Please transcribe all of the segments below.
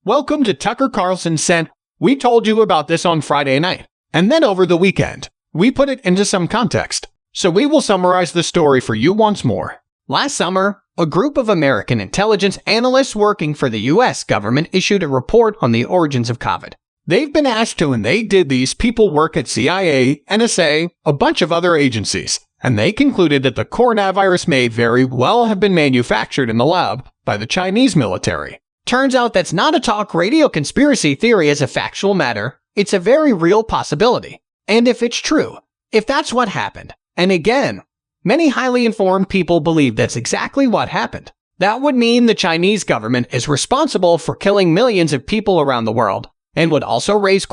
Welcome to Tucker Carlson Sent. We told you about this on Friday night, and then over the weekend, we put it into some context. So we will summarize the story for you once more. Last summer, a group of American intelligence analysts working for the U.S. government issued a report on the origins of COVID. They've been asked to, and they did. These people work at CIA, NSA, a bunch of other agencies, and they concluded that the coronavirus may very well have been manufactured in the lab by the Chinese military. Turns out that's not a talk radio conspiracy theory as a factual matter. It's a very real possibility. And if it's true, if that's what happened, and again, many highly informed people believe that's exactly what happened, that would mean the Chinese government is responsible for killing millions of people around the world, and would also raise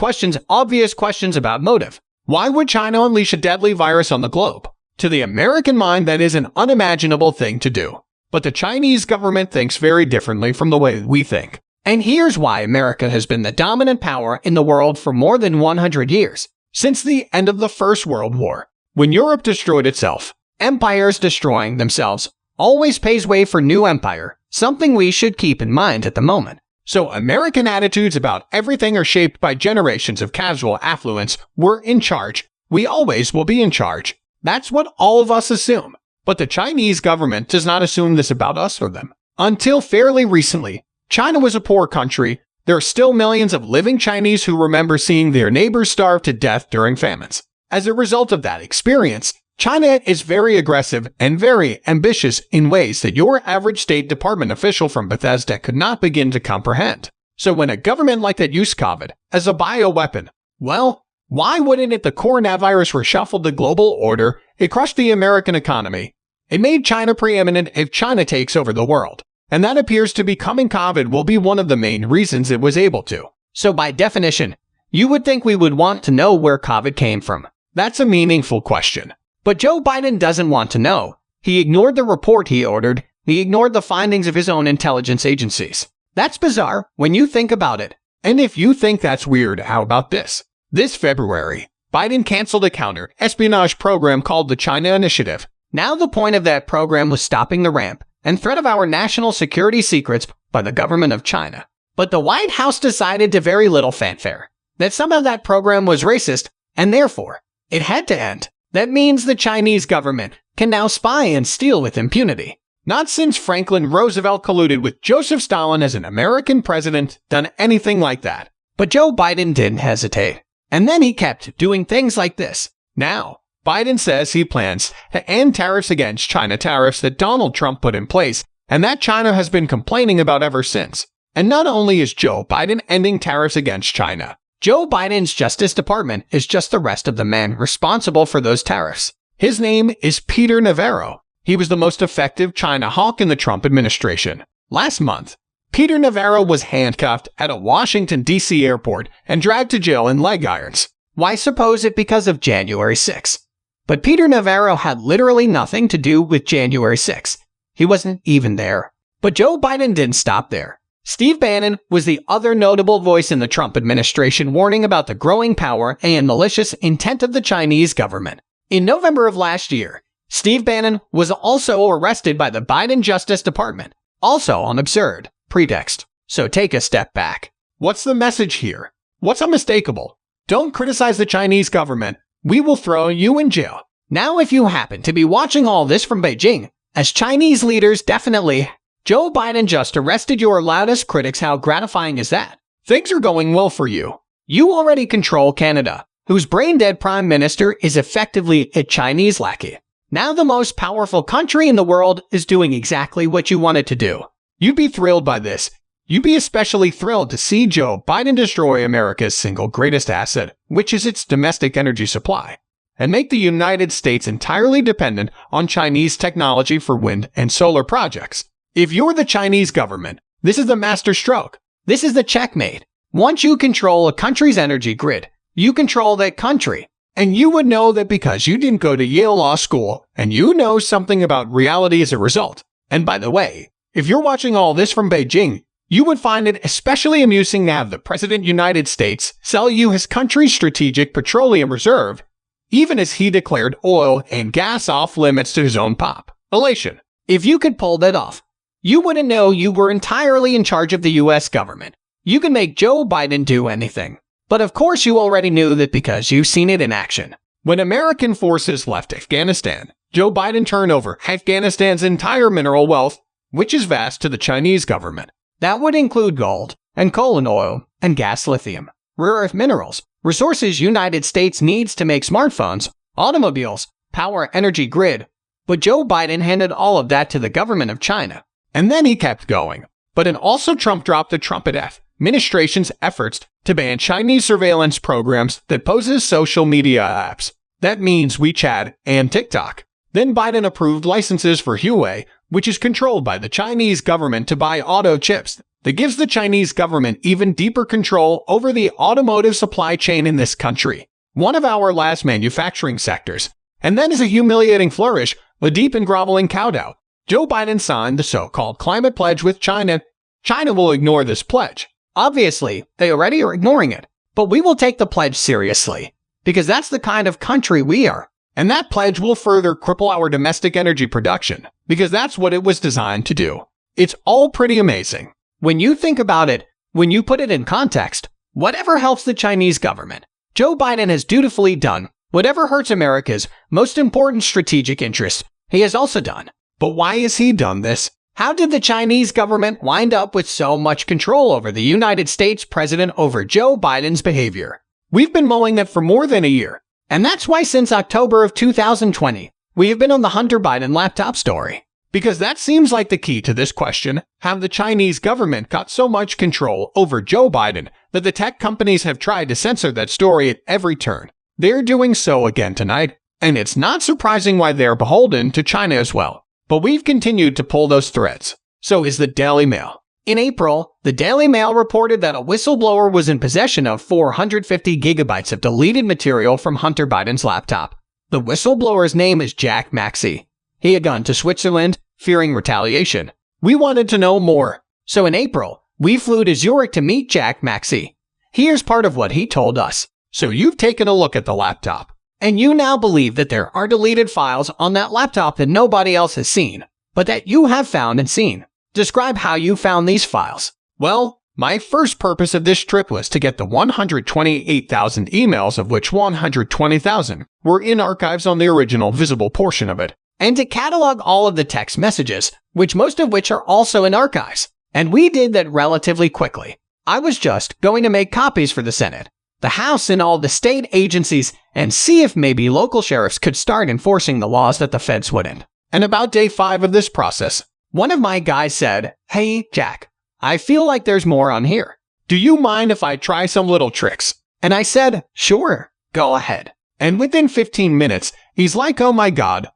obvious questions about motive. Why would China unleash a deadly virus on the globe? To the American mind, that is an unimaginable thing to do. But the Chinese government thinks very differently from the way we think. And here's why America has been the dominant power in the world for more than 100 years. Since the end of the First World War, when Europe destroyed itself, empires destroying themselves always paves way for new empire, something we should keep in mind at the moment. So American attitudes about everything are shaped by generations of casual affluence. We're in charge. We always will be in charge. That's what all of us assume. But the Chinese government does not assume this about us or them. Until fairly recently, China was a poor country. There are still millions of living Chinese who remember seeing their neighbors starve to death during famines. As a result of that experience, China is very aggressive and very ambitious in ways that your average State Department official from Bethesda could not begin to comprehend. So when a government like that used COVID as a bioweapon, well, why wouldn't it? The coronavirus reshuffled the global order. It crushed the American economy. It made China preeminent if China takes over the world. And that appears to be coming. COVID will be one of the main reasons it was able to. So by definition, you would think we would want to know where COVID came from. That's a meaningful question. But Joe Biden doesn't want to know. He ignored the report he ordered. He ignored the findings of his own intelligence agencies. That's bizarre when you think about it. And if you think that's weird, how about this? This February, Biden canceled a counter-espionage program called the China Initiative. Now the point of that program was stopping the ramp and threat of our national security secrets by the government of China. But the White House decided to very little fanfare that somehow that program was racist, and therefore, it had to end. That means the Chinese government can now spy and steal with impunity. Not since Franklin Roosevelt colluded with Joseph Stalin as an American president done anything like that. But Joe Biden didn't hesitate. And then he kept doing things like this. Now, Biden says he plans to end tariffs against China, tariffs that Donald Trump put in place, and that China has been complaining about ever since. And not only is Joe Biden ending tariffs against China, Joe Biden's Justice Department is just the rest of the men responsible for those tariffs. His name is Peter Navarro. He was the most effective China hawk in the Trump administration. Last month, Peter Navarro was handcuffed at a Washington, D.C. airport and dragged to jail in leg irons. Why suppose it because of January 6th? But Peter Navarro had literally nothing to do with January 6th. He wasn't even there. But Joe Biden didn't stop there. Steve Bannon was the other notable voice in the Trump administration warning about the growing power and malicious intent of the Chinese government. In November of last year, Steve Bannon was also arrested by the Biden Justice Department, also on absurd pretext. So take a step back. What's the message here? What's unmistakable? Don't criticize the Chinese government. We will throw you in jail. Now, if you happen to be watching all this from Beijing, as Chinese leaders definitely, Joe Biden just arrested your loudest critics. How gratifying is that? Things are going well for you. You already control Canada, whose brain-dead prime minister is effectively a Chinese lackey. Now the most powerful country in the world is doing exactly what you wanted to do. You'd be thrilled by this. You'd be especially thrilled to see Joe Biden destroy America's single greatest asset, which is its domestic energy supply, and make the United States entirely dependent on Chinese technology for wind and solar projects. If you're the Chinese government, this is the master stroke. This is the checkmate. Once you control a country's energy grid, you control that country. And you would know that because you didn't go to Yale Law School, and you know something about reality as a result. And by the way, if you're watching all this from Beijing, you would find it especially amusing to have the President of the United States sell you his country's strategic petroleum reserve, even as he declared oil and gas off limits to his own population. If you could pull that off, you wouldn't know you were entirely in charge of the U.S. government. You can make Joe Biden do anything. But of course you already knew that because you've seen it in action. When American forces left Afghanistan, Joe Biden turned over Afghanistan's entire mineral wealth, which is vast, to the Chinese government. That would include gold and coal and oil and gas, lithium, rare earth minerals, resources United States needs to make smartphones, automobiles, power energy grid. But Joe Biden handed all of that to the government of China. And then he kept going. But it also Trump dropped the Trump administration's efforts to ban Chinese surveillance programs that poses social media apps. That means WeChat and TikTok. Then Biden approved licenses for Huawei, which is controlled by the Chinese government, to buy auto chips. That gives the Chinese government even deeper control over the automotive supply chain in this country, one of our last manufacturing sectors. And then, as a humiliating flourish, a deep and groveling kowtow, Joe Biden signed the so-called climate pledge with China. China will ignore this pledge. Obviously, they already are ignoring it. But we will take the pledge seriously, because that's the kind of country we are. And that pledge will further cripple our domestic energy production, because that's what it was designed to do. It's all pretty amazing. When you think about it, when you put it in context, whatever helps the Chinese government, Joe Biden has dutifully done. Whatever hurts America's most important strategic interests, he has also done. But why has he done this? How did the Chinese government wind up with so much control over the United States president over Joe Biden's behavior? We've been mulling that for more than a year. And that's why since October of 2020, we have been on the Hunter Biden laptop story. Because that seems like the key to this question. Have the Chinese government got so much control over Joe Biden that the tech companies have tried to censor that story at every turn? They're doing so again tonight, and it's not surprising why they're beholden to China as well. But we've continued to pull those threads. So is the Daily Mail. In April, the Daily Mail reported that a whistleblower was in possession of 450 gigabytes of deleted material from Hunter Biden's laptop. The whistleblower's name is Jack Maxey. He had gone to Switzerland, fearing retaliation. We wanted to know more. So in April, we flew to Zurich to meet Jack Maxey. Here's part of what he told us. So you've taken a look at the laptop. And you now believe that there are deleted files on that laptop that nobody else has seen, but that you have found and seen. Describe how you found these files. Well, my first purpose of this trip was to get the 128,000 emails, of which 120,000 were in archives on the original visible portion of it. And to catalog all of the text messages, which most of which are also in archives. And we did that relatively quickly. I was just going to make copies for the Senate, the House, and all the state agencies, and see if maybe local sheriffs could start enforcing the laws that the feds wouldn't. And about day 5 of this process, one of my guys said, "Hey, Jack, I feel like there's more on here. Do you mind if I try some little tricks?" And I said, "Sure, go ahead." And within 15 minutes, he's like, "Oh my God,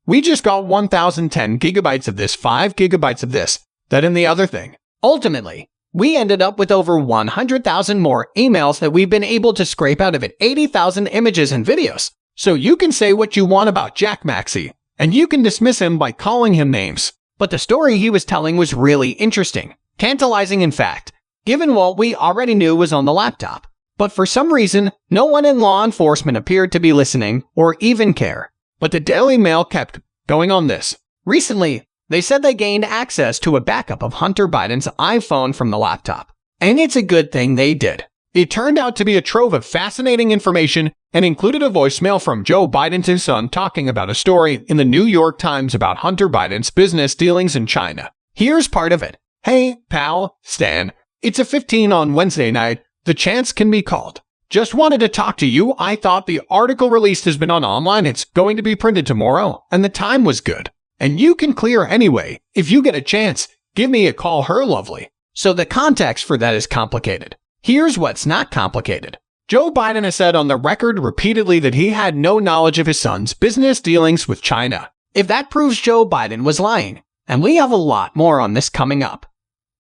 we just got 1,010 gigabytes of this, 5 gigabytes of this, that, and the other thing." Ultimately, we ended up with over 100,000 more emails that we've been able to scrape out of it, 80,000 images and videos. So you can say what you want about Jack Maxey, and you can dismiss him by calling him names. But the story he was telling was really interesting, tantalizing in fact, given what we already knew was on the laptop. But for some reason, no one in law enforcement appeared to be listening or even care. But the Daily Mail kept going on this. Recently, they said they gained access to a backup of Hunter Biden's iPhone from the laptop. And it's a good thing they did. It turned out to be a trove of fascinating information and included a voicemail from Joe Biden's his son talking about a story in the New York Times about Hunter Biden's business dealings in China. Here's part of it. "Hey, pal, Stan. It's a 15 on Wednesday night. The chance can be called. Just wanted to talk to you. I thought the article released has been on online. It's going to be printed tomorrow, and the time was good. And you can clear anyway. If you get a chance, give me a call, her lovely." So the context for that is complicated. Here's what's not complicated. Joe Biden has said on the record repeatedly that he had no knowledge of his son's business dealings with China. If that proves Joe Biden was lying, and we have a lot more on this coming up.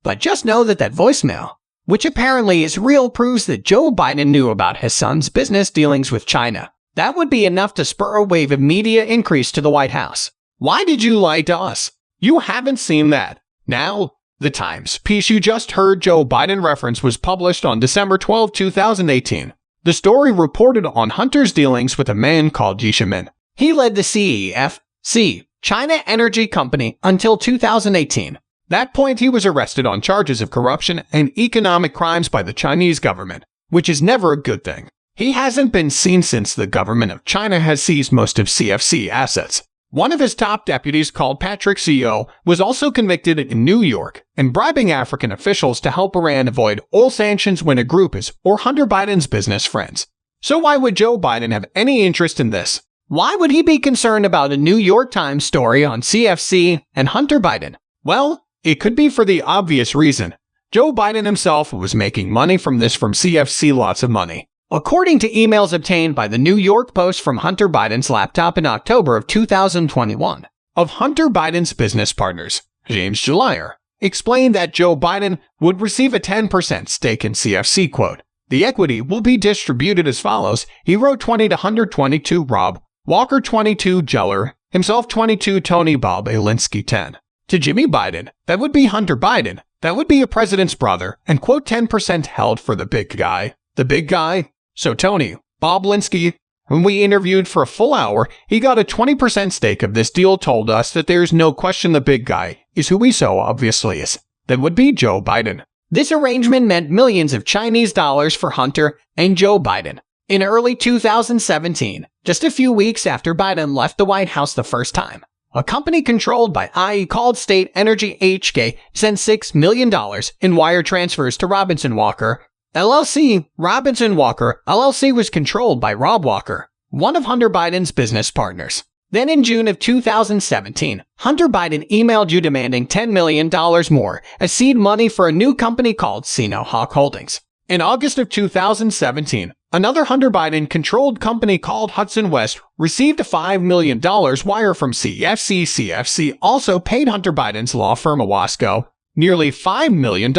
But just know that that voicemail, which apparently is real, proves that Joe Biden knew about his son's business dealings with China. That would be enough to spur a wave of media increase to the White House. Why did you lie to us? You haven't seen that. Now, the Times piece you just heard Joe Biden reference was published on December 12, 2018. The story reported on Hunter's dealings with a man called Yi Shimin. He led the CEFC, China Energy Company, until 2018. That point, he was arrested on charges of corruption and economic crimes by the Chinese government, which is never a good thing. He hasn't been seen since the government of China has seized most of CFC assets. One of his top deputies, called Patrick CO, was also convicted in New York and bribing African officials to help Iran avoid oil sanctions when a group is or Hunter Biden's business friends. So why would Joe Biden have any interest in this? Why would he be concerned about a New York Times story on CFC and Hunter Biden? Well, it could be for the obvious reason. Joe Biden himself was making money from this from CFC, lots of money. According to emails obtained by the New York Post from Hunter Biden's laptop in October of 2021. Of Hunter Biden's business partners, James Baier explained that Joe Biden would receive a 10% stake in CFC. Quote, the equity will be distributed as follows. He wrote 20 to Hunter 22 Rob, Walker 22 Geller, himself 22 Tony Bob Alinsky 10. To Jimmy Biden, that would be Hunter Biden, that would be a president's brother, and quote 10% held for the big guy. The big guy? So Tony, Bob Linsky, whom we interviewed for a full hour, he got a 20% stake of this deal, told us that there's no question the big guy is who he so obviously is. That would be Joe Biden. This arrangement meant millions of Chinese dollars for Hunter and Joe Biden. In early 2017, just a few weeks after Biden left the White House the first time, a company controlled by IE called State Energy HK sent $6 million in wire transfers to Robinson Walker LLC. Robinson Walker LLC was controlled by Rob Walker, one of Hunter Biden's business partners. Then in June of 2017, Hunter Biden emailed you demanding $10 million more as seed money for a new company called Sino-Hawk Holdings. In August of 2017, another Hunter Biden-controlled company called Hudson West received a $5 million wire from CFC. CFC also paid Hunter Biden's law firm Owasco nearly $5 million.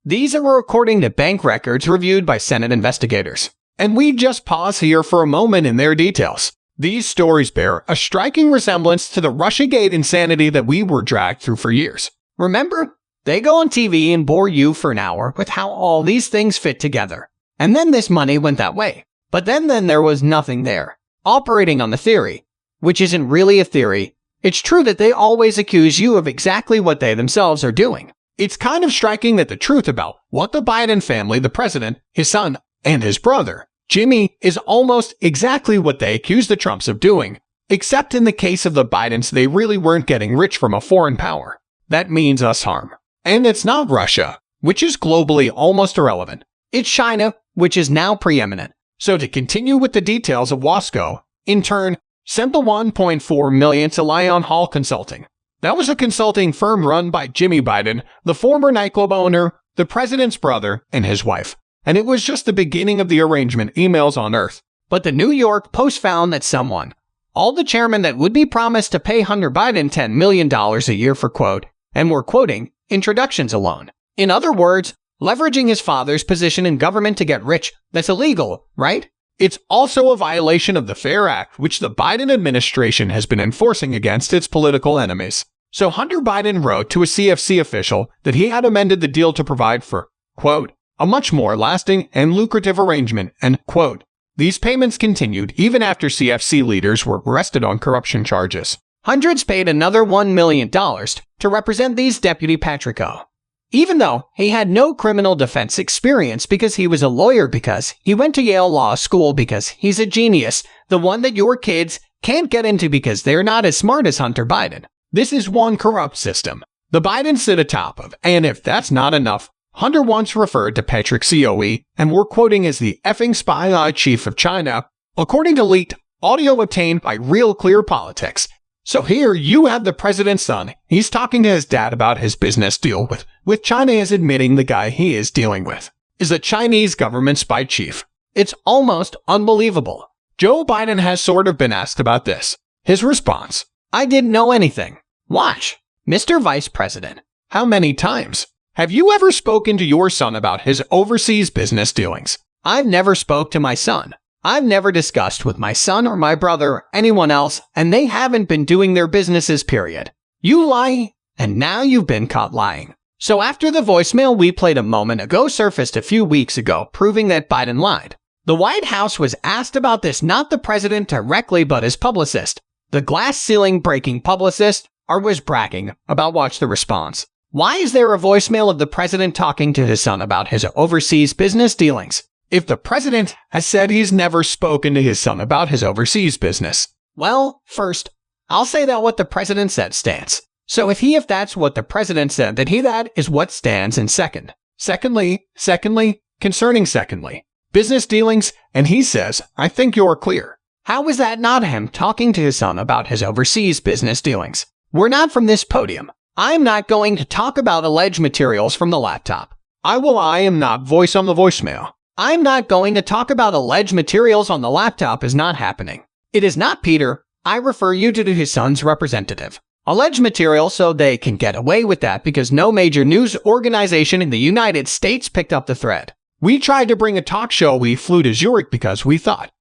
These are according to bank records reviewed by Senate investigators. And we just pause here for a moment in their details. These stories bear a striking resemblance to the Russiagate insanity that we were dragged through for years. Remember? They go on TV and bore you for an hour with how all these things fit together. And then this money went that way. But then there was nothing there. Operating on the theory, which isn't really a theory, it's true that they always accuse you of exactly what they themselves are doing. It's kind of striking that the truth about what the Biden family, the president, his son, and his brother, Jimmy, is almost exactly what they accuse the Trumps of doing, except in the case of the Bidens, they really weren't getting rich from a foreign power. That means us harm. And it's not Russia, which is globally almost irrelevant. It's China, which is now preeminent. So to continue with the details of Wasco, in turn, sent the $1.4 million to Lion Hall Consulting. That was a consulting firm run by Jimmy Biden, the former nightclub owner, the president's brother, and his wife. And it was just the beginning of the arrangement emails on Earth. But the New York Post found that all the chairman that would be promised to pay Hunter Biden $10 million a year for quote, and we're quoting, introductions alone. In other words, leveraging his father's position in government to get rich. That's illegal, right? It's also a violation of the FAIR Act, which the Biden administration has been enforcing against its political enemies. So Hunter Biden wrote to a CFC official that he had amended the deal to provide for, quote, a much more lasting and lucrative arrangement, and, quote, these payments continued even after CFC leaders were arrested on corruption charges. Hundreds paid another $1 million to represent these Deputy Patrick O. Even though he had no criminal defense experience because he was a lawyer, because he went to Yale Law School, because he's a genius, the one that your kids can't get into because they're not as smart as Hunter Biden. This is one corrupt system the Bidens sit atop of, and if that's not enough, Hunter once referred to Patrick COE, and we're quoting as the effing spy chief of China, according to leaked audio obtained by Real Clear Politics. So here you have the president's son. He's talking to his dad about his business deal with China, is admitting the guy he is dealing with is a Chinese government spy chief. It's almost unbelievable. Joe Biden has sort of been asked about this. His response: I didn't know anything. Watch, Mr. Vice President. How many times have you ever spoken to your son about his overseas business dealings? I've never spoke to my son. I've never discussed with my son or my brother or anyone else, and they haven't been doing their businesses, period. You lie, and now you've been caught lying. So after the voicemail we played a moment ago surfaced a few weeks ago, proving that Biden lied, the White House was asked about this, not the president directly, but his publicist. The glass ceiling breaking publicist was bragging about, watch the response. Why is there a voicemail of the president talking to his son about his overseas business dealings? If the president has said he's never spoken to his son about his overseas business. Well, first, I'll say that what the president said stands. So if that's what the president said, that is what stands. And secondly, concerning business dealings, and he says, I think you're clear. How is that not him talking to his son about his overseas business dealings? We're not from this podium. I'm not going to talk about alleged materials from the laptop. I am not voice on the voicemail. I'm not going to talk about alleged materials on the laptop is not happening. It is not Peter. I refer you to his son's representative. Alleged material, so they can get away with that because no major news organization in the United States picked up the thread. We tried to bring a talk show. We flew to Zurich because we thought,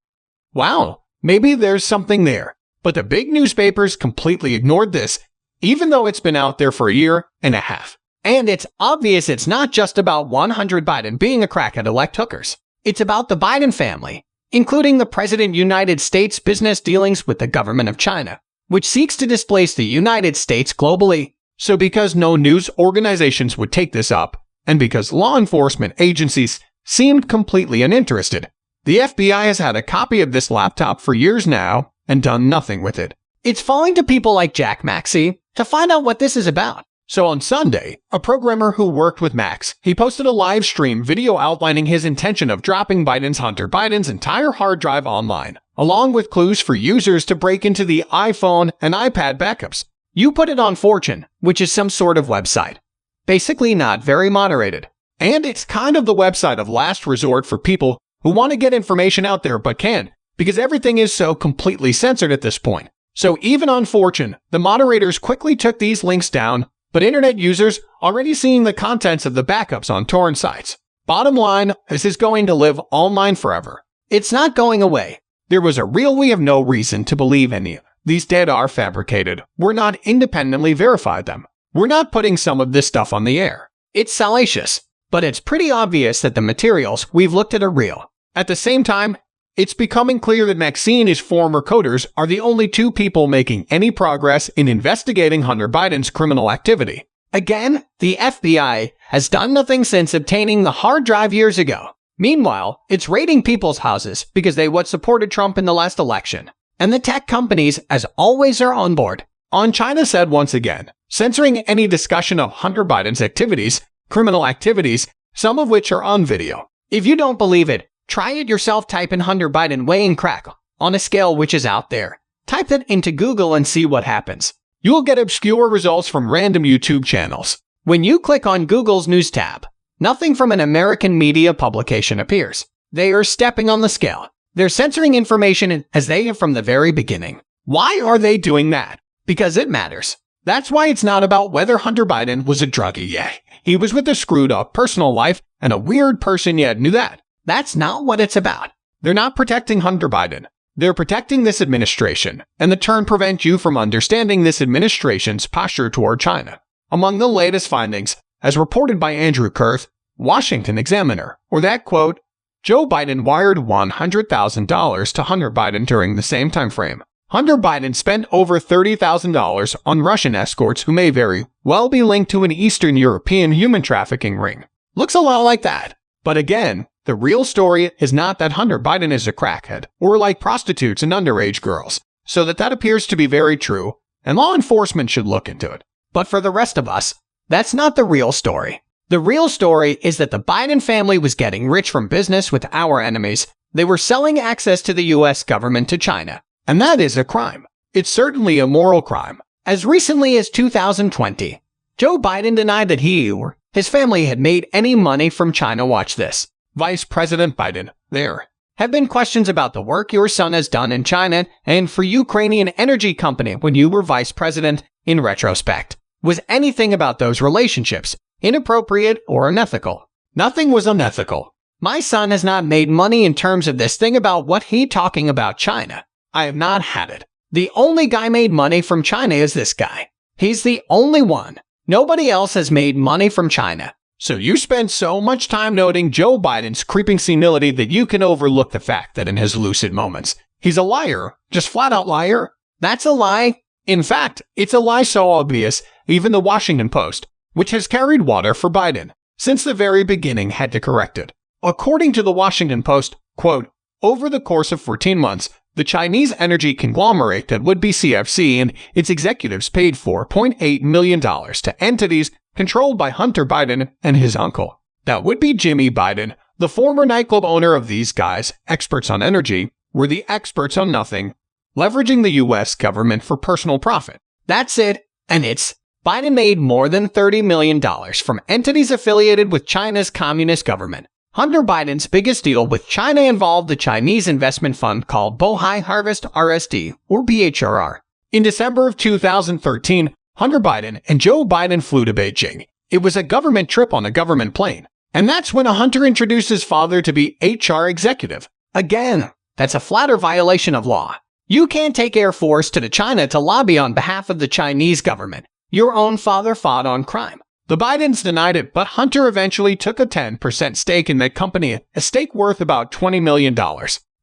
wow, maybe there's something there. But the big newspapers completely ignored this, even though it's been out there for a year and a half. And it's obvious it's not just about 100 Biden being a crackhead elect hookers. It's about the Biden family, including the President of the United States' business dealings with the government of China, which seeks to displace the United States globally. So because no news organizations would take this up, and because law enforcement agencies seemed completely uninterested, the FBI has had a copy of this laptop for years now and done nothing with it. It's falling to people like Jack Maxey to find out what this is about. So on Sunday, a programmer who worked with Max, he posted a live stream video outlining his intention of dropping Hunter Biden's entire hard drive online, along with clues for users to break into the iPhone and iPad backups. You put it on Fortune, which is some sort of website. Basically not very moderated. And it's kind of the website of last resort for people who want to get information out there but can't, because everything is so completely censored at this point. So even on Fortune, the moderators quickly took these links down, but internet users already seeing the contents of the backups on torrent sites. Bottom line, this is going to live online forever. It's not going away. We have no reason to believe any. These data are fabricated. We're not independently verified them. We're not putting some of this stuff on the air. It's salacious, but it's pretty obvious that the materials we've looked at are real. At the same time, it's becoming clear that Maxine and his former coders are the only two people making any progress in investigating Hunter Biden's criminal activity. Again, the FBI has done nothing since obtaining the hard drive years ago. Meanwhile, it's raiding people's houses because they supported Trump in the last election. And the tech companies, as always, are on board. China said once again, censoring any discussion of Hunter Biden's activities, criminal activities, some of which are on video. If you don't believe it, try it yourself. Type in Hunter Biden weighing crack on a scale which is out there. Type that into Google and see what happens. You'll get obscure results from random YouTube channels. When you click on Google's News tab, nothing from an American media publication appears. They are stepping on the scale. They're censoring information as they have from the very beginning. Why are they doing that? Because it matters. That's why it's not about whether Hunter Biden was a druggie. Yeah, he was with a screwed up personal life and a weird person, yet knew that. That's not what it's about. They're not protecting Hunter Biden. They're protecting this administration, and the turn prevent you from understanding this administration's posture toward China. Among the latest findings, as reported by Andrew Kurth, Washington Examiner, or that quote, Joe Biden wired $100,000 to Hunter Biden during the same time frame. Hunter Biden spent over $30,000 on Russian escorts who may very well be linked to an Eastern European human trafficking ring. Looks a lot like that. But again, the real story is not that Hunter Biden is a crackhead or like prostitutes and underage girls. So that appears to be very true, and law enforcement should look into it. But for the rest of us, that's not the real story. The real story is that the Biden family was getting rich from business with our enemies. They were selling access to the U.S. government to China. And that is a crime. It's certainly a moral crime. As recently as 2020, Joe Biden denied that he or his family had made any money from China. Watch this. Vice President Biden, there have been questions about the work your son has done in China and for Ukrainian energy company when you were vice president. In retrospect, was anything about those relationships inappropriate or unethical? Nothing was unethical. My son has not made money in terms of this thing about what he talking about China. I have not had it. The only guy made money from China is this guy. He's the only one. Nobody else has made money from China. So you spend so much time noting Joe Biden's creeping senility that you can overlook the fact that in his lucid moments, he's a liar, just flat out liar. That's a lie. In fact, it's a lie so obvious, even the Washington Post, which has carried water for Biden since the very beginning, had to correct it. According to the Washington Post, quote, over the course of 14 months, the Chinese energy conglomerate that would be CFC and its executives paid $4.8 million to entities controlled by Hunter Biden and his uncle. That would be Jimmy Biden. The former nightclub owner. Of these guys, experts on energy, were the experts on nothing, leveraging the U.S. government for personal profit. That's it, and it's Biden made more than $30 million from entities affiliated with China's communist government. Hunter Biden's biggest deal with China involved the Chinese investment fund called Bohai Harvest RSD, or BHRR. In December of 2013, Hunter Biden and Joe Biden flew to Beijing. It was a government trip on a government plane. And that's when Hunter introduced his father to be HR executive. Again, that's a flatter violation of law. You can't take Air Force to China to lobby on behalf of the Chinese government. Your own father fought on crime. The Bidens denied it, but Hunter eventually took a 10% stake in that company, a stake worth about $20 million.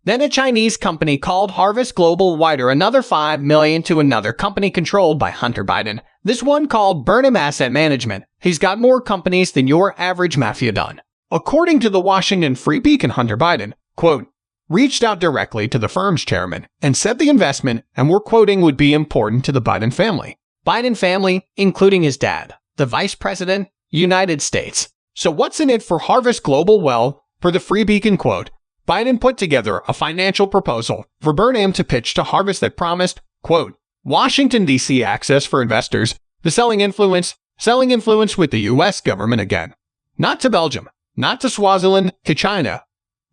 Then a Chinese company called Harvest Global wired another $5 million to another company controlled by Hunter Biden. This one called Burnham Asset Management. He's got more companies than your average mafia don. According to the Washington Free Beacon, Hunter Biden, quote, reached out directly to the firm's chairman and said the investment, and we're quoting, would be important to the Biden family. Biden family, including his dad, the Vice President, United States. So what's in it for Harvest Global? Well, per the Free Beacon quote, Biden put together a financial proposal for Burnham to pitch to Harvest that promised, quote, Washington, D.C. access for investors, the selling influence with the U.S. government again. Not to Belgium, not to Swaziland, to China,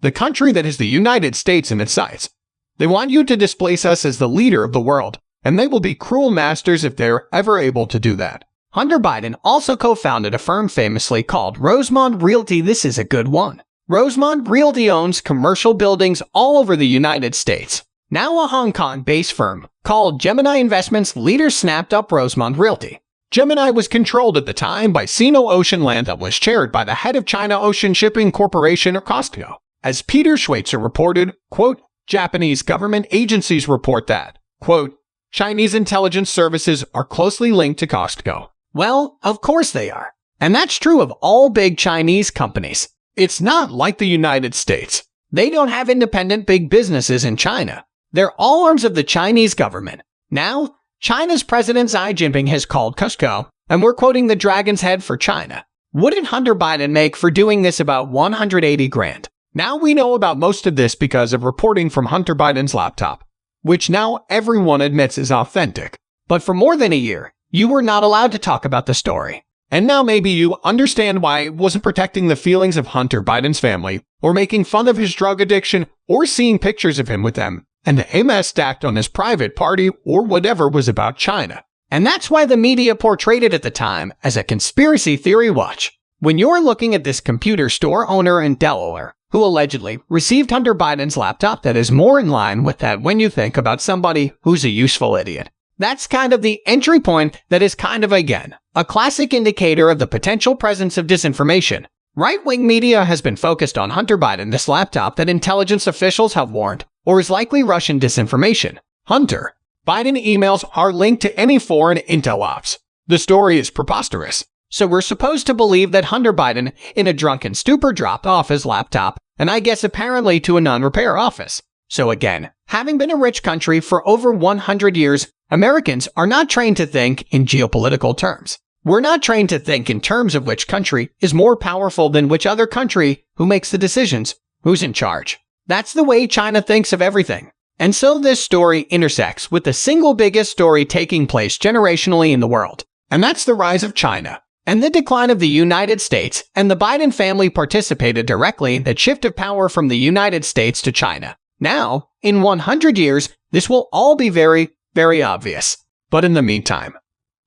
the country that has the United States in its sights. They want you to displace us as the leader of the world, and they will be cruel masters if they're ever able to do that. Hunter Biden also co-founded a firm famously called Rosemont Realty. This is a good one. Rosemont Realty owns commercial buildings all over the United States. Now a Hong Kong-based firm called Gemini Investments leaders snapped up Rosemont Realty. Gemini was controlled at the time by Sino Ocean Land that was chaired by the head of China Ocean Shipping Corporation, or COSCO. As Peter Schweitzer reported, quote, Japanese government agencies report that, quote, Chinese intelligence services are closely linked to COSCO. Well, of course they are. And that's true of all big Chinese companies. It's not like the United States. They don't have independent big businesses in China. They're all arms of the Chinese government. Now, China's President Xi Jinping has called COSCO, and we're quoting the dragon's head for China. What did Hunter Biden make for doing this? About 180 grand. Now we know about most of this because of reporting from Hunter Biden's laptop, which now everyone admits is authentic. But for more than a year, you were not allowed to talk about the story. And now maybe you understand why it wasn't protecting the feelings of Hunter Biden's family, or making fun of his drug addiction, or seeing pictures of him with them, and the MS stacked on his private party, or whatever was about China. And that's why the media portrayed it at the time as a conspiracy theory watch. When you're looking at this computer store owner in Delaware, who allegedly received Hunter Biden's laptop, that is more in line with that when you think about somebody who's a useful idiot. That's kind of the entry point that is kind of, again, a classic indicator of the potential presence of disinformation. Right-wing media has been focused on Hunter Biden, this laptop that intelligence officials have warned, or is likely Russian disinformation. Hunter Biden emails are linked to any foreign intel ops. The story is preposterous. So we're supposed to believe that Hunter Biden, in a drunken stupor, dropped off his laptop, and I guess apparently to a non-repair office. So again, having been a rich country for over 100 years, Americans are not trained to think in geopolitical terms. We're not trained to think in terms of which country is more powerful than which other country, who makes the decisions, who's in charge. That's the way China thinks of everything. And so this story intersects with the single biggest story taking place generationally in the world. And that's the rise of China and the decline of the United States, and the Biden family participated directly in that shift of power from the United States to China. Now, in 100 years, this will all be very, very obvious. But in the meantime,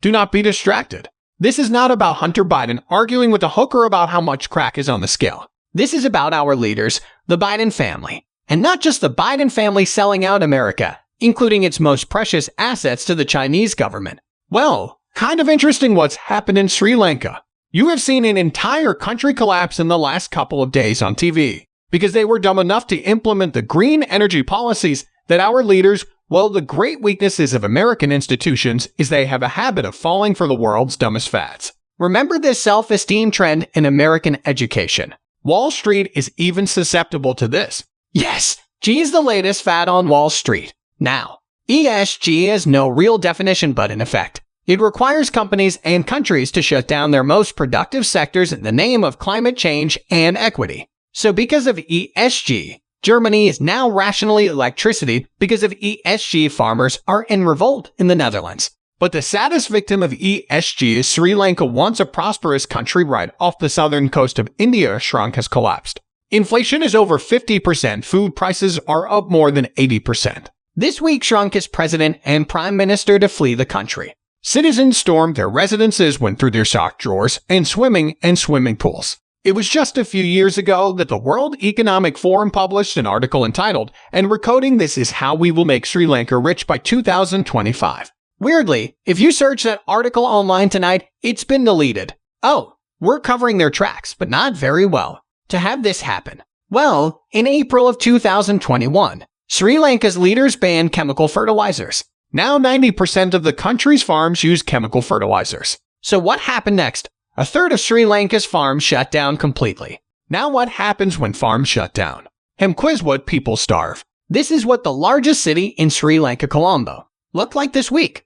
do not be distracted. This is not about Hunter Biden arguing with a hooker about how much crack is on the scale. This is about our leaders, the Biden family. And not just the Biden family selling out America, including its most precious assets to the Chinese government. Well, kind of interesting what's happened in Sri Lanka. You have seen an entire country collapse in the last couple of days on TV because they were dumb enough to implement the green energy policies that our leaders, well, the great weaknesses of American institutions is they have a habit of falling for the world's dumbest fads. Remember this self-esteem trend in American education. Wall Street is even susceptible to this. Yes, G is the latest fad on Wall Street. Now, ESG has no real definition but in effect. It requires companies and countries to shut down their most productive sectors in the name of climate change and equity. So because of ESG, Germany is now rationing electricity because of ESG. Farmers are in revolt in the Netherlands. But the saddest victim of ESG is Sri Lanka, once a prosperous country right off the southern coast of India. Shrunk has collapsed. Inflation is over 50%. Food prices are up more than 80%. This week, Shrunk is president and prime minister to flee the country. Citizens stormed their residences, went through their sock drawers, and swimming pools. It was just a few years ago that the World Economic Forum published an article entitled, "And Recoding This Is How We Will Make Sri Lanka Rich by 2025. Weirdly, if you search that article online tonight, it's been deleted. Oh, we're covering their tracks, but not very well. To have this happen? Well, in April of 2021, Sri Lanka's leaders banned chemical fertilizers. Now 90% of the country's farms use chemical fertilizers. So what happened next? A third of Sri Lanka's farms shut down completely. Now what happens when farms shut down? Quiz what people starve. This is what the largest city in Sri Lanka, Colombo, looked like this week.